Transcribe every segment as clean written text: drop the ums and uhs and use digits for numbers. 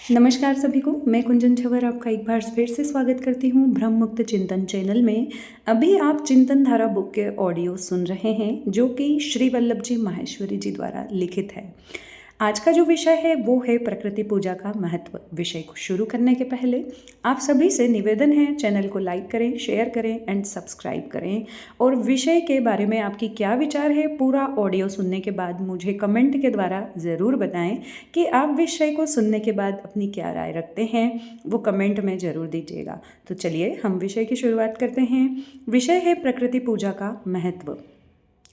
नमस्कार सभी को, मैं कुंजन छवर आपका एक बार फिर से स्वागत करती हूँ ब्रह्म मुक्त चिंतन चैनल में। अभी आप चिंतन धारा बुक के ऑडियो सुन रहे हैं जो कि श्री वल्लभ जी माहेश्वरी जी द्वारा लिखित है। आज का जो विषय है वो है प्रकृति पूजा का महत्व। विषय को शुरू करने के पहले आप सभी से निवेदन है, चैनल को लाइक करें, शेयर करें एंड सब्सक्राइब करें। और विषय के बारे में आपकी क्या विचार है, पूरा ऑडियो सुनने के बाद मुझे कमेंट के द्वारा ज़रूर बताएं कि आप विषय को सुनने के बाद अपनी क्या राय रखते हैं, वो कमेंट में ज़रूर दीजिएगा। तो चलिए हम विषय की शुरुआत करते हैं। विषय है प्रकृति पूजा का महत्व।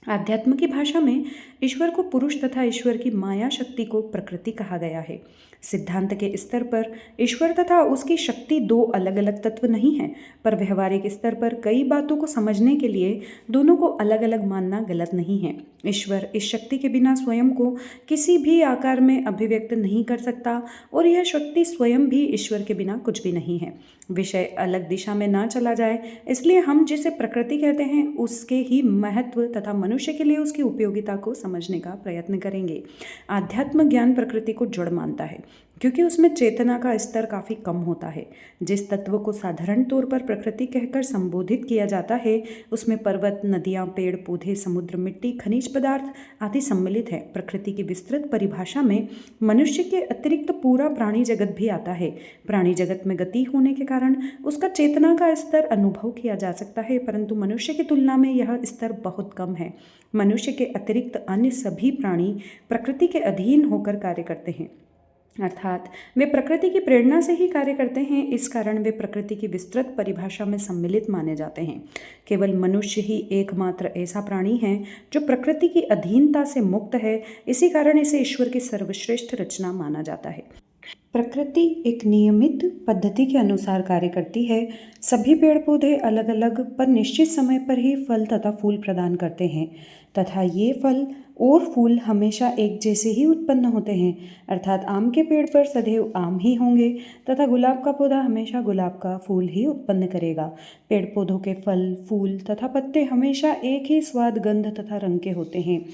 आध्यात्म की भाषा में ईश्वर को पुरुष तथा ईश्वर की माया शक्ति को प्रकृति कहा गया है। सिद्धांत के स्तर पर ईश्वर तथा उसकी शक्ति दो अलग अलग तत्व नहीं हैं, पर व्यवहारिक स्तर पर कई बातों को समझने के लिए दोनों को अलग अलग मानना गलत नहीं है। ईश्वर इस शक्ति के बिना स्वयं को किसी भी आकार में अभिव्यक्त नहीं कर सकता और यह शक्ति स्वयं भी ईश्वर के बिना कुछ भी नहीं है। विषय अलग दिशा में ना चला जाए, इसलिए हम जिसे प्रकृति कहते हैं उसके ही महत्व तथा मनुष्य के लिए उसकी उपयोगिता को समझने का प्रयत्न करेंगे। आध्यात्म ज्ञान प्रकृति को जड़ मानता है क्योंकि उसमें चेतना का स्तर काफ़ी कम होता है। जिस तत्व को साधारण तौर पर प्रकृति कहकर संबोधित किया जाता है उसमें पर्वत, नदियाँ, पेड़ पौधे, समुद्र, मिट्टी, खनिज पदार्थ आदि सम्मिलित है। प्रकृति की विस्तृत परिभाषा में मनुष्य के अतिरिक्त पूरा प्राणी जगत भी आता है। प्राणी जगत में गति होने के कारण उसका चेतना का स्तर अनुभव किया जा सकता है, परंतु मनुष्य की तुलना में यह स्तर बहुत कम है। मनुष्य के अतिरिक्त अन्य सभी प्राणी प्रकृति के अधीन होकर कार्य करते हैं, अर्थात वे प्रकृति की प्रेरणा से ही कार्य करते हैं। इस कारण वे प्रकृति की विस्तृत परिभाषा में सम्मिलित माने जाते हैं। केवल मनुष्य ही एकमात्र ऐसा प्राणी है जो प्रकृति की अधीनता से मुक्त है। इसी कारण इसे ईश्वर की सर्वश्रेष्ठ रचना माना जाता है। प्रकृति एक नियमित पद्धति के अनुसार कार्य करती है। सभी पेड़ पौधे अलग अलग पर निश्चित समय पर ही फल तथा फूल प्रदान करते हैं तथा ये फल और फूल हमेशा एक जैसे ही उत्पन्न होते हैं, अर्थात आम के पेड़ पर सदैव आम ही होंगे तथा गुलाब का पौधा हमेशा गुलाब का फूल ही उत्पन्न करेगा। पेड़ पौधों के फल, फूल तथा पत्ते हमेशा एक ही स्वाद, गंध तथा रंग के होते हैं।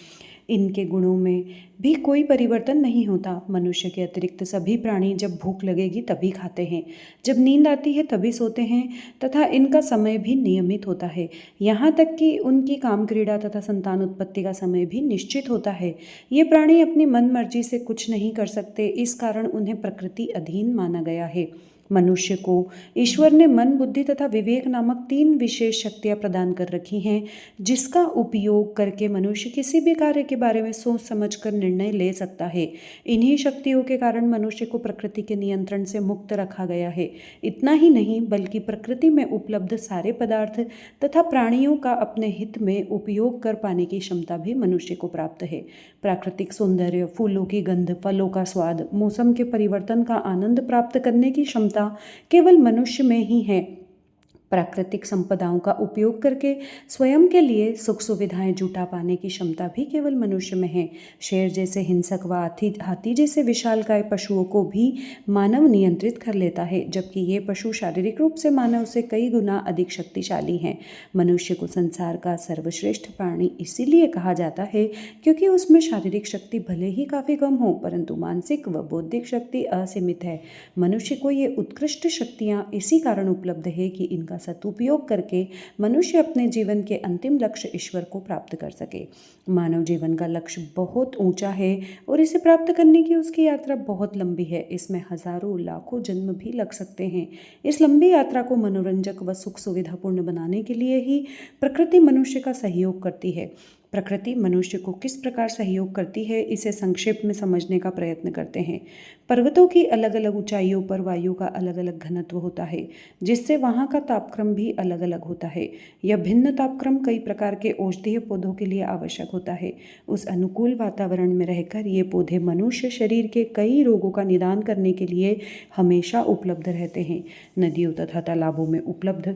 इनके गुणों में भी कोई परिवर्तन नहीं होता। मनुष्य के अतिरिक्त सभी प्राणी जब भूख लगेगी तभी खाते हैं, जब नींद आती है तभी सोते हैं तथा इनका समय भी नियमित होता है। यहाँ तक कि उनकी काम क्रीड़ा तथा संतान उत्पत्ति का समय भी निश्चित होता है। ये प्राणी अपनी मन मर्जी से कुछ नहीं कर सकते, इस कारण उन्हें प्रकृति अधीन माना गया है। मनुष्य को ईश्वर ने मन, बुद्धि तथा विवेक नामक 3 विशेष शक्तियाँ प्रदान कर रखी हैं, जिसका उपयोग करके मनुष्य किसी भी कार्य के बारे में सोच समझकर निर्णय ले सकता है। इन्हीं शक्तियों के कारण मनुष्य को प्रकृति के नियंत्रण से मुक्त रखा गया है। इतना ही नहीं बल्कि प्रकृति में उपलब्ध सारे पदार्थ तथा प्राणियों का अपने हित में उपयोग कर पाने की क्षमता भी मनुष्य को प्राप्त है। प्राकृतिक सौंदर्य, फूलों की गंध, फलों का स्वाद, मौसम के परिवर्तन का आनंद प्राप्त करने की क्षमता केवल मनुष्य में ही है। प्राकृतिक संपदाओं का उपयोग करके स्वयं के लिए सुख सुविधाएं जुटा पाने की क्षमता भी केवल मनुष्य में है। शेर जैसे हिंसक व हाथी जैसे विशालकाय पशुओं को भी मानव नियंत्रित कर लेता है, जबकि ये पशु शारीरिक रूप से मानव से कई गुना अधिक शक्तिशाली हैं। मनुष्य को संसार का सर्वश्रेष्ठ प्राणी इसीलिए कहा जाता है क्योंकि उसमें शारीरिक शक्ति भले ही काफ़ी कम हो, परंतु मानसिक व बौद्धिक शक्ति असीमित है। मनुष्य को ये उत्कृष्ट शक्तियाँ इसी कारण उपलब्ध है कि इनका सदुपयोग करके मनुष्य अपने जीवन के अंतिम लक्ष्य ईश्वर को प्राप्त कर सके। मानव जीवन का लक्ष्य बहुत ऊंचा है और इसे प्राप्त करने की उसकी यात्रा बहुत लंबी है। इसमें हजारों लाखों जन्म भी लग सकते हैं। इस लंबी यात्रा को मनोरंजक व सुख सुविधापूर्ण बनाने के लिए ही प्रकृति मनुष्य का सहयोग करती है। प्रकृति मनुष्य को किस प्रकार सहयोग करती है, इसे संक्षेप में समझने का प्रयत्न करते हैं। पर्वतों की अलग अलग ऊंचाइयों पर वायु का अलग अलग घनत्व होता है, जिससे वहाँ का तापक्रम भी अलग अलग होता है। यह भिन्न तापक्रम कई प्रकार के औषधीय पौधों के लिए आवश्यक होता है। उस अनुकूल वातावरण में रहकर ये पौधे मनुष्य शरीर के कई रोगों का निदान करने के लिए हमेशा उपलब्ध रहते हैं। नदियों तथा तालाबों में उपलब्ध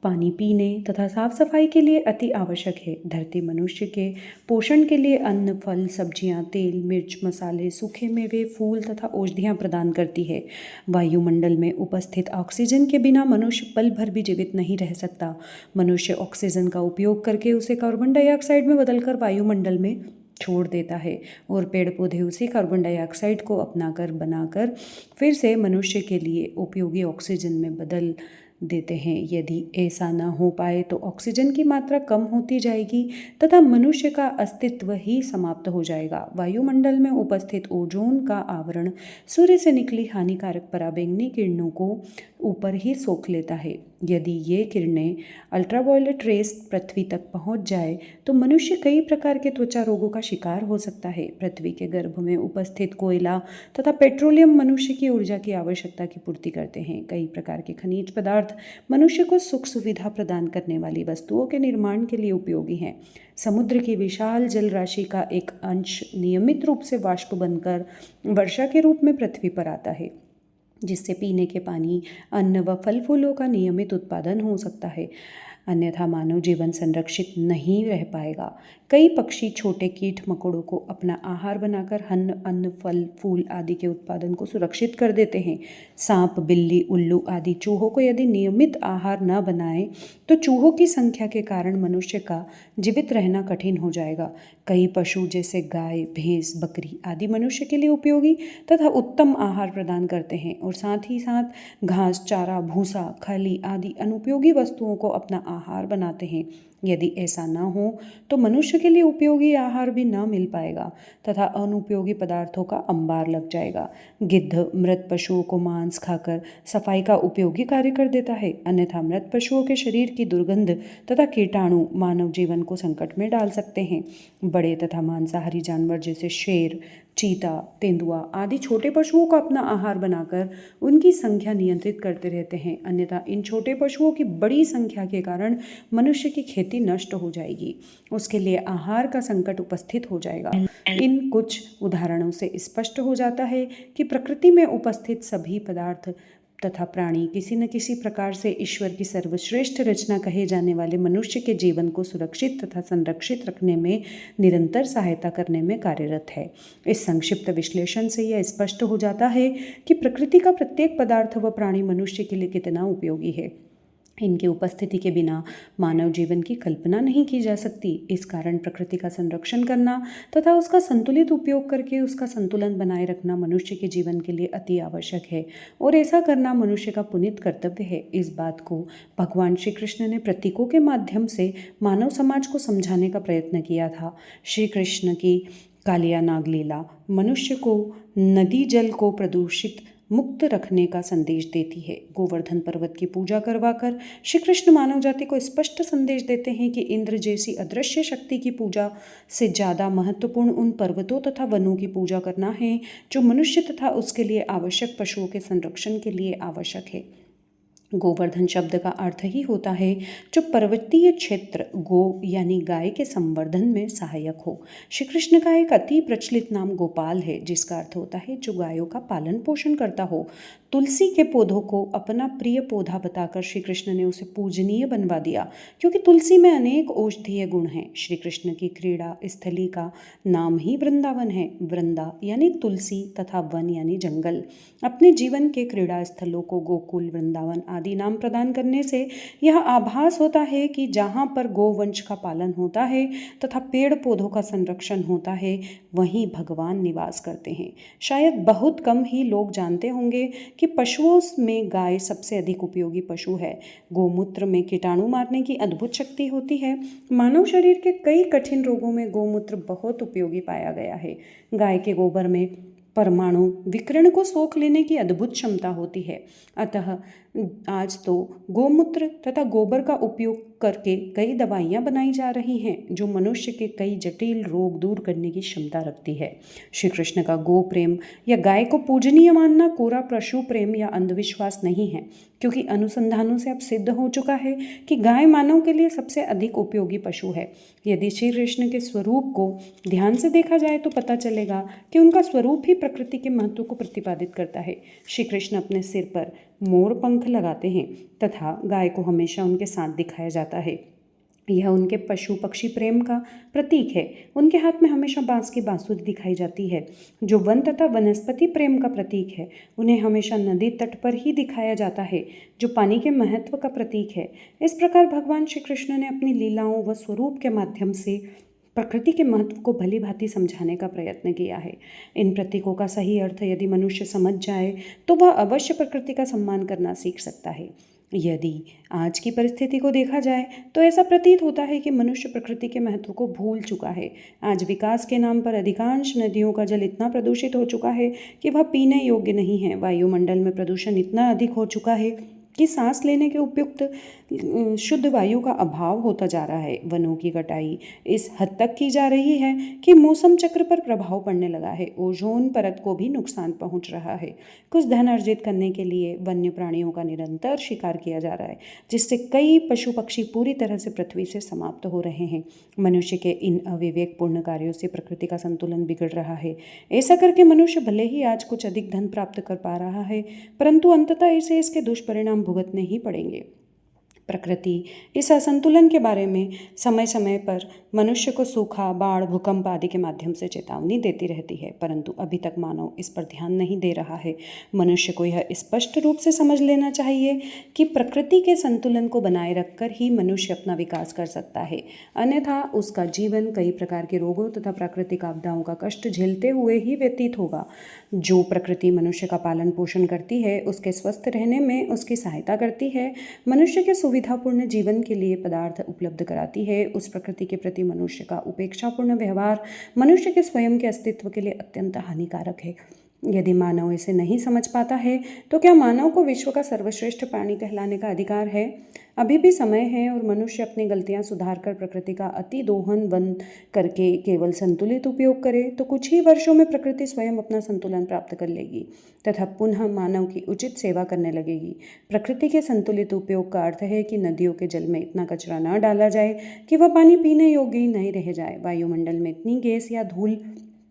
पानी पीने तथा साफ सफाई के लिए अति आवश्यक है। धरती मनुष्य के पोषण के लिए अन्न, फल, सब्जियां, तेल, मिर्च, मसाले, सूखे मेवे, फूल तथा औषधियां प्रदान करती है। वायुमंडल में उपस्थित ऑक्सीजन के बिना मनुष्य पल भर भी जीवित नहीं रह सकता। मनुष्य ऑक्सीजन का उपयोग करके उसे कार्बन डाइऑक्साइड में बदलकर वायुमंडल में छोड़ देता है और पेड़ पौधे उसी कार्बन डाइऑक्साइड को अपनाकर बनाकर फिर से मनुष्य के लिए उपयोगी ऑक्सीजन में बदल देते हैं। यदि ऐसा न हो पाए तो ऑक्सीजन की मात्रा कम होती जाएगी तथा मनुष्य का अस्तित्व ही समाप्त हो जाएगा। वायुमंडल में उपस्थित ओजोन का आवरण सूर्य से निकली हानिकारक पराबैंगनी किरणों को ऊपर ही सोख लेता है। यदि ये किरणें अल्ट्रावायलेट रेस पृथ्वी तक पहुंच जाए तो मनुष्य कई प्रकार के त्वचा रोगों का शिकार हो सकता है। पृथ्वी के गर्भ में उपस्थित कोयला तथा पेट्रोलियम मनुष्य की ऊर्जा की आवश्यकता की पूर्ति करते हैं। कई प्रकार के खनिज पदार्थ मनुष्य को सुख सुविधा प्रदान करने वाली वस्तुओं के निर्माण के लिए उपयोगी हैं। समुद्र की विशाल जल राशि का एक अंश नियमित रूप से वाष्प बनकर वर्षा के रूप में पृथ्वी पर आता है, जिससे पीने के पानी, अन्न व फल फूलों का नियमित उत्पादन हो सकता है। अन्यथा मानव जीवन संरक्षित नहीं रह पाएगा। कई पक्षी छोटे कीट मकोड़ों को अपना आहार बनाकर अन्न फल फूल आदि के उत्पादन को सुरक्षित कर देते हैं। सांप, बिल्ली, उल्लू आदि चूहों को यदि नियमित आहार न बनाए तो चूहों की संख्या के कारण मनुष्य का जीवित रहना कठिन हो जाएगा। कई पशु जैसे गाय, भैंस, बकरी आदि मनुष्य के लिए उपयोगी तथा उत्तम आहार प्रदान करते हैं और साथ ही साथ घास, चारा, भूसा, खली आदि अनुपयोगी वस्तुओं को अपना आहार बनाते हैं। यदि ऐसा न हो तो मनुष्य के लिए उपयोगी आहार भी न मिल पाएगा तथा अनुपयोगी पदार्थों का अंबार लग जाएगा। गिद्ध मृत पशुओं को मांस खाकर सफाई का उपयोगी कार्य कर देता है। अन्यथा मृत पशुओं के शरीर की दुर्गंध तथा कीटाणु मानव जीवन को संकट में डाल सकते हैं। बड़े तथा मांसाहारी जानवर जैसे शेर, चीता, तेंदुआ आदि छोटे पशुओं को अपना आहार बनाकर उनकी संख्या नियंत्रित करते रहते हैं। अन्यथा इन छोटे पशुओं की बड़ी संख्या के कारण मनुष्य की खेती नष्ट हो जाएगी, उसके लिए आहार का संकट उपस्थित हो जाएगा। इन कुछ उदाहरणों से स्पष्ट हो जाता है कि प्रकृति में उपस्थित सभी पदार्थ तथा प्राणी किसी न किसी प्रकार से ईश्वर की सर्वश्रेष्ठ रचना कहे जाने वाले मनुष्य के जीवन को सुरक्षित तथा संरक्षित रखने में निरंतर सहायता करने में कार्यरत है। इस संक्षिप्त विश्लेषण से यह स्पष्ट हो जाता है कि प्रकृति का प्रत्येक पदार्थ व प्राणी मनुष्य के लिए कितना उपयोगी है। इनकी उपस्थिति के बिना मानव जीवन की कल्पना नहीं की जा सकती। इस कारण प्रकृति का संरक्षण करना तथा उसका संतुलित उपयोग करके उसका संतुलन बनाए रखना मनुष्य के जीवन के लिए अति आवश्यक है और ऐसा करना मनुष्य का पुनीत कर्तव्य है। इस बात को भगवान श्री कृष्ण ने प्रतीकों के माध्यम से मानव समाज को समझाने का प्रयत्न किया था। श्री कृष्ण की कालिया नाग लीला मनुष्य को नदी जल को प्रदूषित मुक्त रखने का संदेश देती है। गोवर्धन पर्वत की पूजा करवाकर श्री कृष्ण मानव जाति को स्पष्ट संदेश देते हैं कि इंद्र जैसी अदृश्य शक्ति की पूजा से ज़्यादा महत्वपूर्ण उन पर्वतों तथा वनों की पूजा करना है जो मनुष्य तथा उसके लिए आवश्यक पशुओं के संरक्षण के लिए आवश्यक है। गोवर्धन शब्द का अर्थ ही होता है जो पर्वतीय क्षेत्र गो यानी गाय के संवर्धन में सहायक हो। श्री कृष्ण का एक अति प्रचलित नाम गोपाल है, जिसका अर्थ होता है जो गायों का पालन पोषण करता हो। तुलसी के पौधों को अपना प्रिय पौधा बताकर श्री कृष्ण ने उसे पूजनीय बनवा दिया, क्योंकि तुलसी में अनेक औषधीय गुण हैं। श्री कृष्ण की क्रीड़ा स्थली का नाम ही वृंदावन है। वृंदा यानी तुलसी तथा वन यानी जंगल। अपने जीवन के क्रीड़ा स्थलों को गोकुल, वृंदावन आदि नाम प्रदान करने से यह आभास होता है कि जहाँ पर गोवंश का पालन होता है तथा पेड़ पौधों का संरक्षण होता है, वहीं भगवान निवास करते हैं। शायद बहुत कम ही लोग जानते होंगे कि पशुओं में गाय सबसे अधिक उपयोगी पशु है। गोमूत्र में कीटाणु मारने की अद्भुत शक्ति होती है। मानव शरीर के कई कठिन रोगों में गोमूत्र बहुत उपयोगी पाया गया है। गाय के गोबर में परमाणु विकिरण को सोख लेने की अद्भुत क्षमता होती है। अतः आज तो गोमूत्र तथा गोबर का उपयोग करके कई दवाइयाँ बनाई जा रही हैं जो मनुष्य के कई जटिल रोग दूर करने की क्षमता रखती है। श्री कृष्ण का गो प्रेम या गाय को पूजनीय मानना कोरा पशु प्रेम या अंधविश्वास नहीं है, क्योंकि अनुसंधानों से अब सिद्ध हो चुका है कि गाय मानव के लिए सबसे अधिक उपयोगी पशु है। यदि श्री कृष्ण के स्वरूप को ध्यान से देखा जाए तो पता चलेगा कि उनका स्वरूप ही प्रकृति के महत्व को प्रतिपादित करता है। श्री कृष्ण अपने सिर पर मोर पंख लगाते हैं तथा गाय को हमेशा उनके साथ दिखाया जाता है। यह उनके पशु पक्षी प्रेम का प्रतीक है। उनके हाथ में हमेशा बांस की बांसुरी दिखाई जाती है, जो वन तथा वनस्पति प्रेम का प्रतीक है। उन्हें हमेशा नदी तट पर ही दिखाया जाता है, जो पानी के महत्व का प्रतीक है। इस प्रकार भगवान श्री कृष्ण ने अपनी लीलाओं व स्वरूप के माध्यम से प्रकृति के महत्व को भली भांति समझाने का प्रयत्न किया है। इन प्रतीकों का सही अर्थ यदि मनुष्य समझ जाए तो वह अवश्य प्रकृति का सम्मान करना सीख सकता है। यदि आज की परिस्थिति को देखा जाए तो ऐसा प्रतीत होता है कि मनुष्य प्रकृति के महत्व को भूल चुका है। आज विकास के नाम पर अधिकांश नदियों का जल इतना प्रदूषित हो चुका है कि वह पीने योग्य नहीं है। वायुमंडल में प्रदूषण इतना अधिक हो चुका है कि सांस लेने के उपयुक्त शुद्ध वायु का अभाव होता जा रहा है। वनों की कटाई इस हद तक की जा रही है कि मौसम चक्र पर प्रभाव पड़ने लगा है। ओजोन परत को भी नुकसान पहुंच रहा है। कुछ धन अर्जित करने के लिए वन्य प्राणियों का निरंतर शिकार किया जा रहा है, जिससे कई पशु पक्षी पूरी तरह से पृथ्वी से समाप्त हो रहे हैं। मनुष्य के इन अविवेकपूर्ण कार्यों से प्रकृति का संतुलन बिगड़ रहा है। ऐसा करके मनुष्य भले ही आज कुछ अधिक धन प्राप्त कर पा रहा है, परंतु अंततः इसे इसके दुष्परिणाम भुगतने ही पड़ेंगे। प्रकृति इस असंतुलन के बारे में समय समय पर मनुष्य को सूखा, बाढ़, भूकंप आदि के माध्यम से चेतावनी देती रहती है, परंतु अभी तक मानव इस पर ध्यान नहीं दे रहा है। मनुष्य को यह स्पष्ट रूप से समझ लेना चाहिए कि प्रकृति के संतुलन को बनाए रखकर ही मनुष्य अपना विकास कर सकता है, अन्यथा उसका जीवन कई प्रकार के रोगों तथा प्राकृतिक आपदाओं का कष्ट झेलते हुए ही व्यतीत होगा। जो प्रकृति मनुष्य का पालन पोषण करती है, उसके स्वस्थ रहने में उसकी सहायता करती है, मनुष्य के सुविधापूर्ण जीवन के लिए पदार्थ उपलब्ध कराती है, उस प्रकृति के प्रति मनुष्य का उपेक्षापूर्ण व्यवहार मनुष्य के स्वयं के अस्तित्व के लिए अत्यंत हानिकारक है। यदि मानव इसे नहीं समझ पाता है तो क्या मानव को विश्व का सर्वश्रेष्ठ प्राणी कहलाने का अधिकार है? अभी भी समय है और मनुष्य अपनी गलतियां सुधार कर प्रकृति का अति दोहन बंद करके केवल संतुलित उपयोग करे तो कुछ ही वर्षों में प्रकृति स्वयं अपना संतुलन प्राप्त कर लेगी तथा पुनः मानव की उचित सेवा करने लगेगी। प्रकृति के संतुलित उपयोग का अर्थ है कि नदियों के जल में इतना कचरा न डाला जाए कि वह पानी पीने योग्य ही नहीं रह जाए। वायुमंडल में इतनी गैस या धूल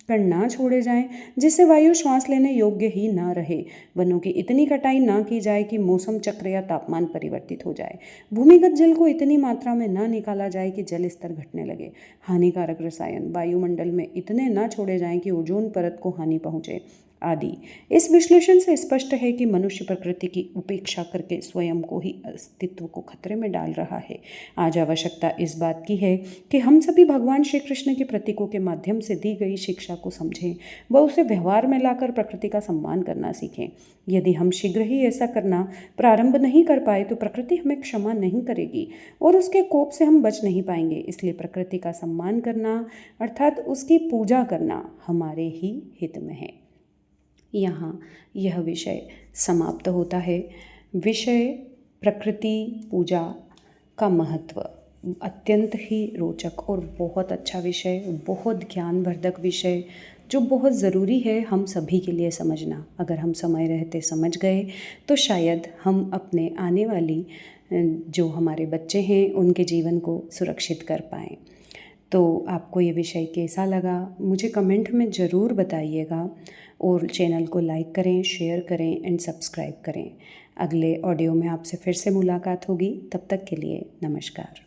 कण ना छोड़े जाएं जिससे वायु श्वास लेने योग्य ही ना रहे। वनों की इतनी कटाई ना की जाए कि मौसम चक्र या तापमान परिवर्तित हो जाए। भूमिगत जल को इतनी मात्रा में ना निकाला जाए कि जल स्तर घटने लगे। हानिकारक रसायन वायुमंडल में इतने ना छोड़े जाएं कि ओजोन परत को हानि पहुंचे आदि। इस विश्लेषण से स्पष्ट है कि मनुष्य प्रकृति की उपेक्षा करके स्वयं को ही अस्तित्व को खतरे में डाल रहा है। आज आवश्यकता इस बात की है कि हम सभी भगवान श्री कृष्ण के प्रतीकों के माध्यम से दी गई शिक्षा को समझें व उसे व्यवहार में लाकर प्रकृति का सम्मान करना सीखें। यदि हम शीघ्र ही ऐसा करना प्रारंभ नहीं कर पाए तो प्रकृति हमें क्षमा नहीं करेगी और उसके कोप से हम बच नहीं पाएंगे। इसलिए प्रकृति का सम्मान करना अर्थात उसकी पूजा करना हमारे ही हित में है। यहाँ यह विषय समाप्त होता है। विषय प्रकृति पूजा का महत्व अत्यंत ही रोचक और बहुत अच्छा विषय, बहुत ज्ञानवर्धक विषय जो बहुत ज़रूरी है हम सभी के लिए समझना। अगर हम समय रहते समझ गए तो शायद हम अपने आने वाली जो हमारे बच्चे हैं उनके जीवन को सुरक्षित कर पाएँ। तो आपको ये विषय कैसा लगा मुझे कमेंट में ज़रूर बताइएगा और चैनल को लाइक करें, शेयर करें एंड सब्सक्राइब करें। अगले ऑडियो में आपसे फिर से मुलाकात होगी। तब तक के लिए नमस्कार।